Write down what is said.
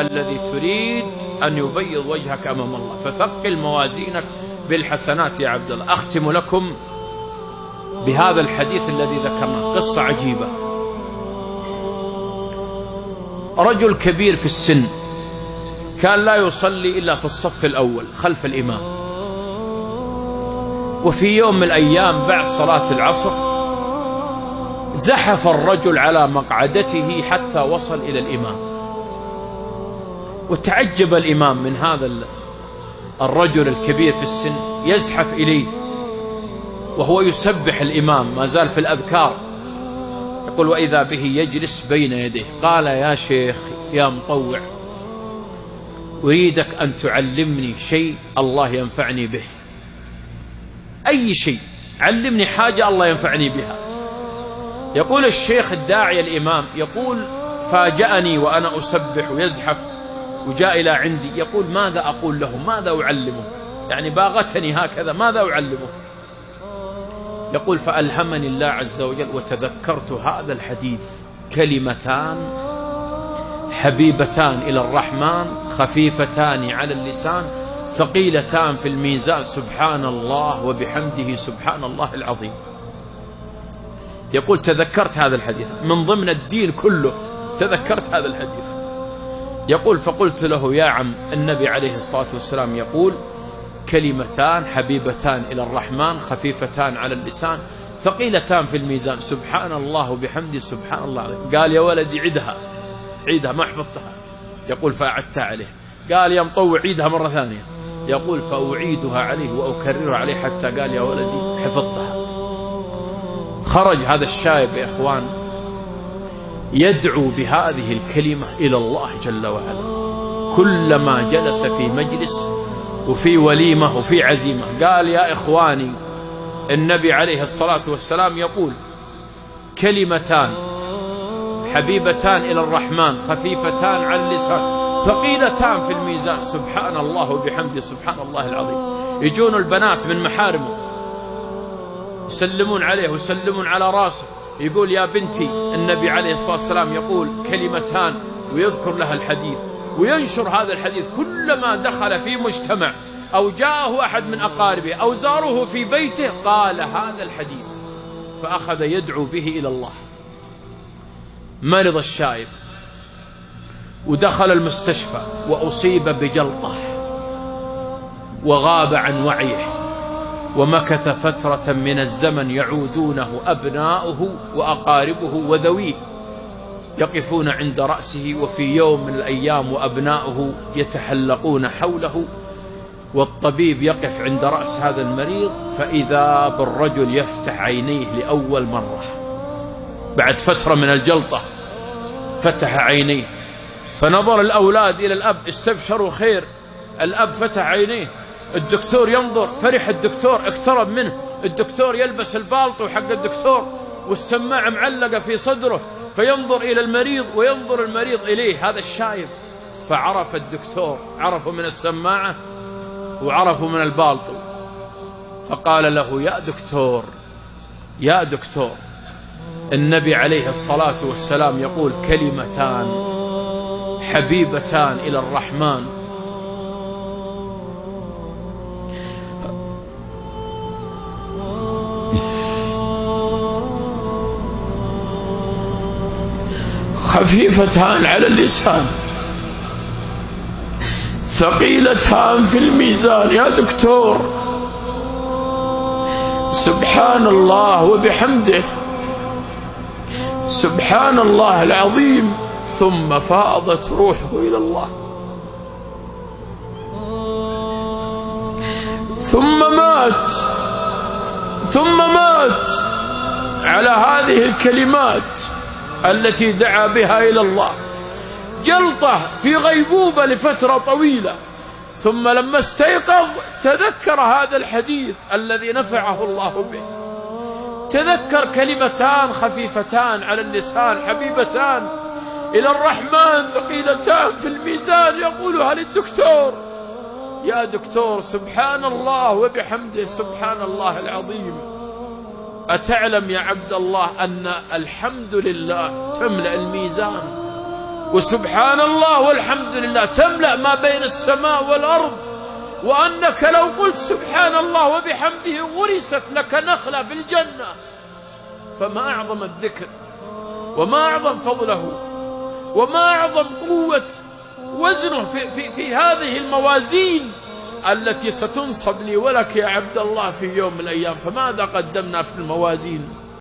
الذي تريد أن يبيض وجهك أمام الله، فثقل موازينك بالحسنات يا عبد الله. أختم لكم بهذا الحديث الذي ذكرناه، قصة عجيبة. رجل كبير في السن كان لا يصلي إلا في الصف الأول خلف الإمام، وفي يوم من الأيام بعد صلاة العصر زحف الرجل على مقعدته حتى وصل إلى الإمام، وتعجب الإمام من هذا الرجل الكبير في السن يزحف إليه وهو يسبح الإمام ما زال في الأذكار. يقول: وإذا به يجلس بين يديه. قال: يا شيخ يا مطوع، أريدك أن تعلمني شيء الله ينفعني به، أي شيء، علمني حاجة الله ينفعني بها. يقول الشيخ الداعي الإمام، يقول: فاجأني وأنا أسبح ويزحف وجاء إلى عندي، يقول: ماذا أقول له، ماذا أعلمه، يعني باغتني هكذا، ماذا أعلمه؟ يقول: فألهمني الله عز وجل وتذكرت هذا الحديث: كلمتان حبيبتان إلى الرحمن خفيفتان على اللسان ثقيلتان في الميزان، سبحان الله وبحمده سبحان الله العظيم. يقول: تذكرت هذا الحديث من ضمن الدين كله، تذكرت هذا الحديث. يقول: فقلت له: يا عم، النبي عليه الصلاة والسلام يقول: كلمتان حبيبتان إلى الرحمن خفيفتان على اللسان ثقيلتان في الميزان، سبحان الله وبحمده سبحان الله العظيم. قال: يا ولدي عيدها ما حفظتها. يقول: فأعدتها عليه. قال: يا مطوع عيدها مرة ثانية. يقول: فأعيدها عليه وأكررها عليه حتى قال: يا ولدي حفظتها. خرج هذا الشايب يا إخوان يدعو بهذه الكلمة إلى الله جل وعلا كلما جلس في مجلس وفي وليمة وفي عزيمة. قال: يا إخواني، النبي عليه الصلاة والسلام يقول: كلمتان حبيبتان إلى الرحمن خفيفتان على اللسان ثقيلتان في الميزان، سبحان الله وبحمده سبحان الله العظيم. يجون البنات من محارمه يسلمون عليه ويسلمون على راسه، يقول: يا بنتي، النبي عليه الصلاة والسلام يقول كلمتان، ويذكر لها الحديث وينشر هذا الحديث. كلما دخل في مجتمع أو جاءه أحد من أقاربه أو زاره في بيته قال هذا الحديث، فأخذ يدعو به إلى الله. مرض الشايب ودخل المستشفى وأصيب بجلطة وغاب عن وعيه، ومكث فترة من الزمن يعودونه أبناؤه وأقاربه وذويه يقفون عند رأسه، وفي يوم من الأيام وأبناؤه يتحلقون حوله، والطبيب يقف عند رأس هذا المريض، فإذا بالرجل يفتح عينيه لأول مرة بعد فترة من الجلطة. فتح عينيه، فنظر الأولاد إلى الأب، استبشروا خير. الأب فتح عينيه، الدكتور ينظر، فرح الدكتور، اقترب منه الدكتور، يلبس البالطو حق الدكتور والسماعة معلقة في صدره، فينظر إلى المريض وينظر المريض إليه، هذا الشايب. فعرف الدكتور، عرفوا من السماعة وعرفوا من البالطو، فقال له: يا دكتور، النبي عليه الصلاة والسلام يقول كلمتان حبيبتان إلى الرحمن خفيفتان على اللسان ثقيلتان في الميزان. يا دكتور، سبحان الله وبحمده سبحان الله العظيم. ثم فاضت روحه إلى الله، ثم مات على هذه الكلمات التي دعا بها إلى الله. جلطة في غيبوبة لفترة طويلة، ثم لما استيقظ تذكر هذا الحديث الذي نفعه الله به، تذكر كلمتان خفيفتان على اللسان حبيبتان إلى الرحمن ثقيلتان في الميزان، يقولها للدكتور: يا دكتور، سبحان الله وبحمده سبحان الله العظيم. أتعلم يا عبد الله أن الحمد لله تملأ الميزان وسبحان الله والحمد لله تملأ ما بين السماء والأرض، وأنك لو قلت سبحان الله وبحمده غرست لك نخلة في الجنة. فما أعظم الذكر، وما أعظم فضله، وما أعظم قوة وزنه في هذه الموازين التي ستنصب لي ولك يا عبد الله في يوم من الأيام. فماذا قدمنا في الموازين؟